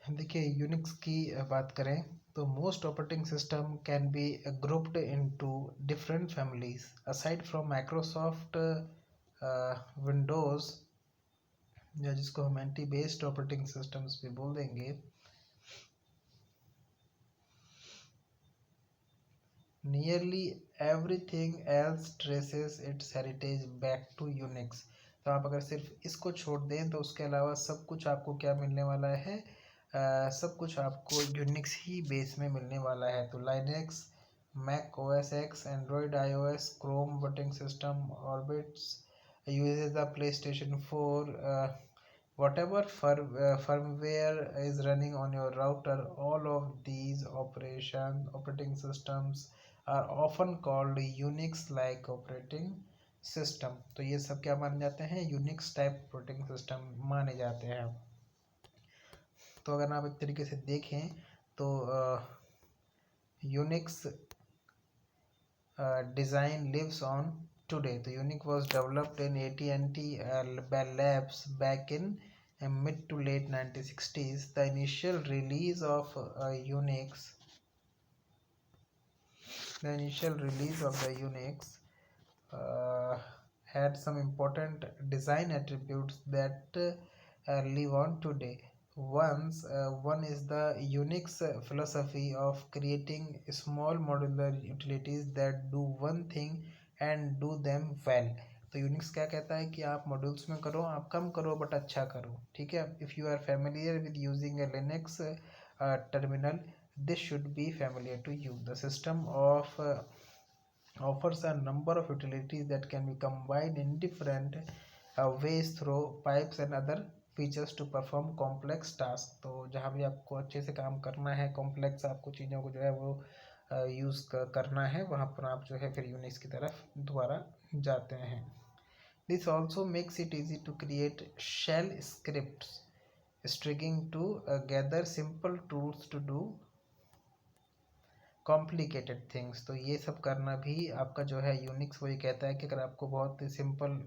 देखिए यूनिक्स की बात करें तो most operating system can be grouped into different families aside from Microsoft Windows, या जिसको हम एंटी बेस्ड ऑपरेटिंग सिस्टम्स भी बोल देंगे। Nearly everything else traces its heritage back to Unix. तो आप अगर सिर्फ इसको छोड़ दें तो उसके अलावा सब कुछ आपको क्या मिलने वाला है, सब कुछ आपको यूनिक्स ही बेस में मिलने वाला है। तो Linux, Mac OS X, Android iOS, Chrome operating system, orbits uses the PlayStation 4, whatever firmware is running on your router, all of these operating systems are often called Unix like operating system। तो ये सब क्या माने जाते हैं, Unix type operating system माने जाते हैं। तो अगर आप एक तरीके से देखें तो Unix design lives on today। तो Unix was developed in AT&T Bell Labs back in mid to late 1960s। The initial release of Unix, had some important design attributes that live on today. One is the Unix philosophy of creating small modular utilities that do one thing and do them well। तो Unix क्या कहता है कि आप modules में करो, आप कम करो बट अच्छा करो, ठीक है। If you are familiar with using a Linux terminal, this should be familiar to you। The system offers a number of utilities that can be combined in different ways through pipes and other features to perform complex task. तो जहाँ भी आपको अच्छे से काम करना है, complex आपको चीज़ों को जो है वो यूज़ करना है, वहाँ पर आप जो है फिर यूनिक्स की तरफ दोबारा जाते हैं। This also makes it easy to create shell scripts stringing together simple tools to do complicated things. तो ये सब करना भी आपका जो है यूनिक्स वही कहता है कि अगर आपको बहुत सिंपल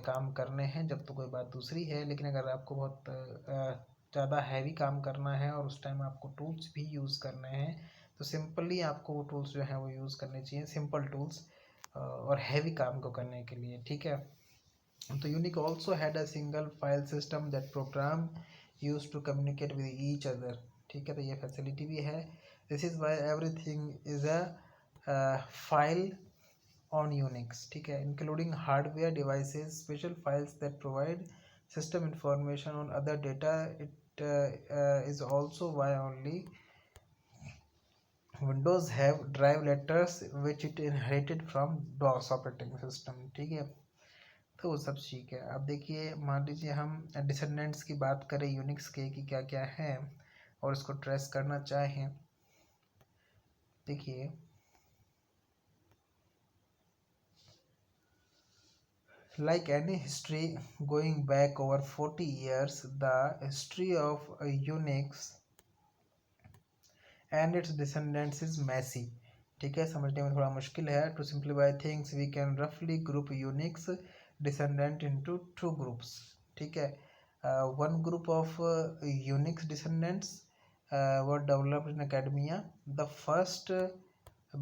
काम करने हैं जब तो कोई बात दूसरी है, लेकिन अगर आपको बहुत ज़्यादा हैवी काम करना है और उस टाइम आपको टूल्स भी यूज़ करने हैं तो सिंपली आपको वो टूल्स जो हैं वो यूज़ करने चाहिए, सिंपल टूल्स और हैवी काम को करने के लिए, ठीक है। तो Unix also had a single file system that program use to communicate with each other, ठीक है। तो ये फैसिलिटी भी है। This is why everything is a file on Unix, ठीक है, including hardware devices, special files that provide system information on other data। It is also why only Windows have drive letters which it inherited from DOS operating system, ठीक है। तो वो सब ठीक है। अब देखिए मान लीजिए हम डिसेंडेंट्स की बात करें यूनिक्स के कि क्या क्या है और इसको ट्रेस करना चाहें। देखिए like any history going back over 40 years, the history of Unix and its descendants is messy, ठीक है, समझने में थोड़ा मुश्किल है। To simplify things we can रफली group Unix descendant into two groups, ठीक है। One group of Unix descendants were developed in academia. The first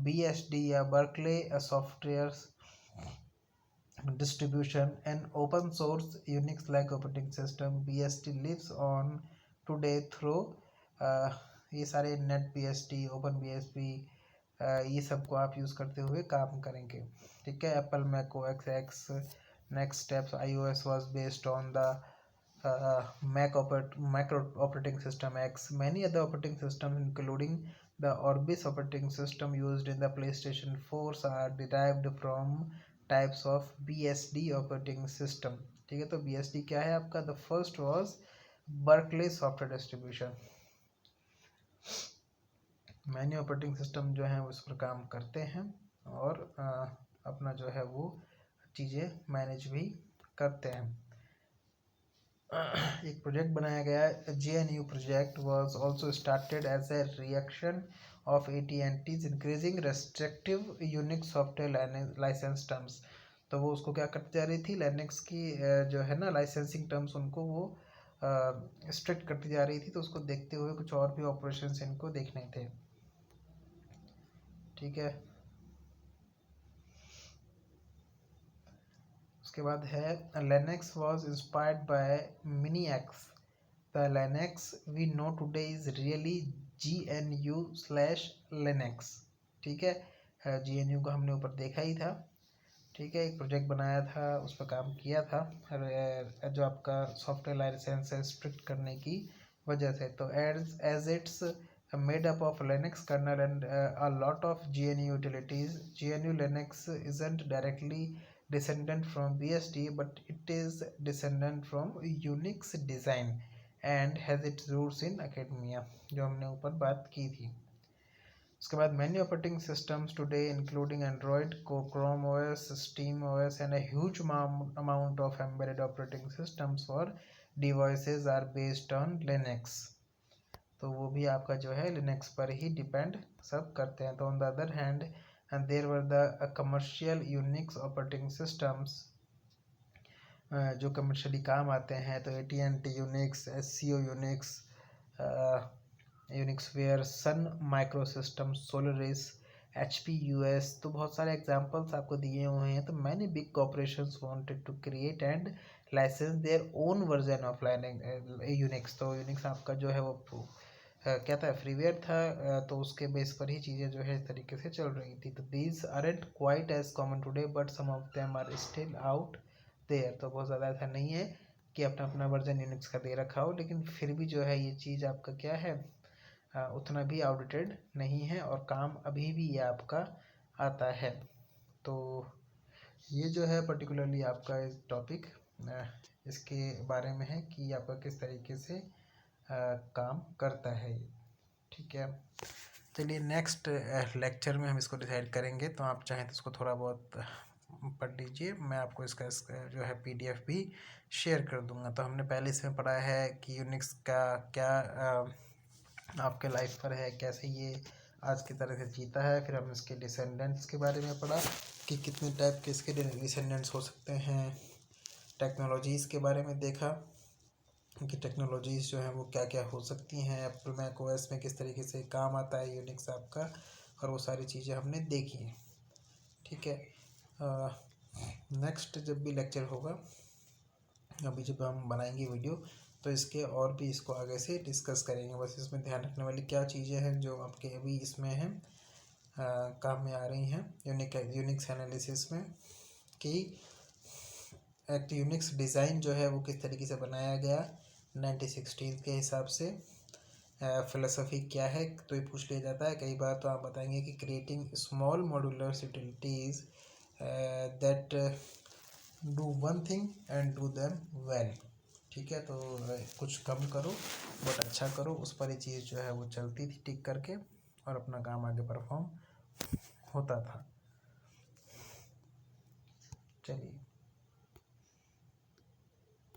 BSD या Berkeley software distribution and open source Unix like operating system। BSD lives on today through ये सारे NetBSD, OpenBSD ये सब को आप use करते हुए काम करेंगे, ठीक है। Apple Mac OS X, next steps iOS was based on the Mac operating system X। Many other operating systems including the Orbis operating system used in the PlayStation 4 are derived from types of BSD operating system, ठीक है। तो BSD क्या है आपका, the first was Berkeley software distribution. Many operating system जो हैं उस पर काम करते हैं और अपना जो है वो चीज़ें मैनेज भी करते हैं। एक प्रोजेक्ट बनाया गया है, JNU project was also started as a reaction of AT&T's increasing restrictive Unix software license terms. तो वो उसको क्या करती जा रही थी, लिनक्स की जो है ना लाइसेंसिंग टर्म्स उनको वो स्ट्रिक्ट करती जा रही थी, तो उसको देखते हुए कुछ और भी ऑपरेशंस इनको देखने थे। ठीक है, उसके बाद है Linux was inspired by Minix. The Linux we know today is really GNU/लिनक्स। ठीक है, GNU को हमने ऊपर देखा ही था। ठीक है, एक प्रोजेक्ट बनाया था, उस पर काम किया था, जो आपका सॉफ्टवेयर लाइसेंस स्ट्रिक्ट करने की वजह से। तो as its made up of Linux kernel and a lot of GNU utilities, GNU Linux isn't directly descendant from BSD, but it is descendant from Unix design and has its roots in academia, जो हमने ऊपर बात की थी। उसके बाद many operating systems today including Android, Chrome OS, Steam OS and a huge amount of embedded operating systems for devices are based on Linux। तो वो भी आपका जो है लिनक्स पर ही डिपेंड सब करते हैं। तो on the other hand there were the commercial Unix operating systems जो कमर्शियली काम आते हैं। तो AT&T Unix, SCO Unix, UnixWare, Sun micro system, Solaris, HP US। तो बहुत सारे एग्जांपल्स आपको दिए हुए हैं। तो many big corporations wanted to create and license their own version of Unix. तो यूनिक्स आपका जो है वो क्या था, फ्रीवेयर था, तो उसके बेस पर ही चीज़ें जो है इस तरीके से चल रही थी। तो these aren't quite as common today but some of them are still out there. तो बहुत ज़्यादा ऐसा नहीं है कि अपना अपना वर्जन यूनिक्स का दे रखा हो, लेकिन फिर भी जो है ये चीज़ आपका क्या है, उतना भी आउटडेटेड नहीं है और काम अभी भी ये आपका आता है। तो ये जो है पर्टिकुलरली आपका इस टॉपिक इसके बारे में है कि आपका किस तरीके से काम करता है। ठीक है, चलिए नेक्स्ट लेक्चर में हम इसको डिसाइड करेंगे। तो आप चाहें तो इसको थोड़ा बहुत पढ़ लीजिए, मैं आपको इसका जो है PDF भी शेयर कर दूंगा। तो हमने पहले इसमें पढ़ा है कि यूनिक्स का क्या आपके लाइफ पर है, कैसे ये आज की तरह से जीता है। फिर हम इसके डिसेंडेंट्स के बारे में पढ़ा कि कितने टाइप के इसके डिसेंडेंट्स हो सकते हैं। टेक्नोलॉजीज़ के बारे में देखा कि टेक्नोलॉजीज़ जो हैं वो क्या क्या हो सकती हैं, एप्पल मैक OS में किस तरीके से काम आता है यूनिक्स आपका, और वो सारी चीज़ें हमने देखी हैं। ठीक है, नेक्स्ट जब भी लेक्चर होगा, अभी जब हम बनाएंगे वीडियो, तो इसके और भी इसको आगे से डिस्कस करेंगे। बस इसमें ध्यान रखने वाली क्या चीज़ें हैं जो आपके अभी इसमें हैं, काम में आ रही हैं यूनिक्स एनालिसिस में, कि एक यूनिक्स डिज़ाइन जो है वो किस तरीके से बनाया गया 1916 के हिसाब से, फिलोसफी क्या है। तो ये पूछ लिया जाता है कई बार। तो आप बताएंगे कि creating small modular utilities that do one thing and do them well. ठीक है, तो कुछ कम करो बट अच्छा करो, उस पर ही चीज़ जो है वो चलती थी टिक करके, और अपना काम आगे परफॉर्म होता था। चलिए।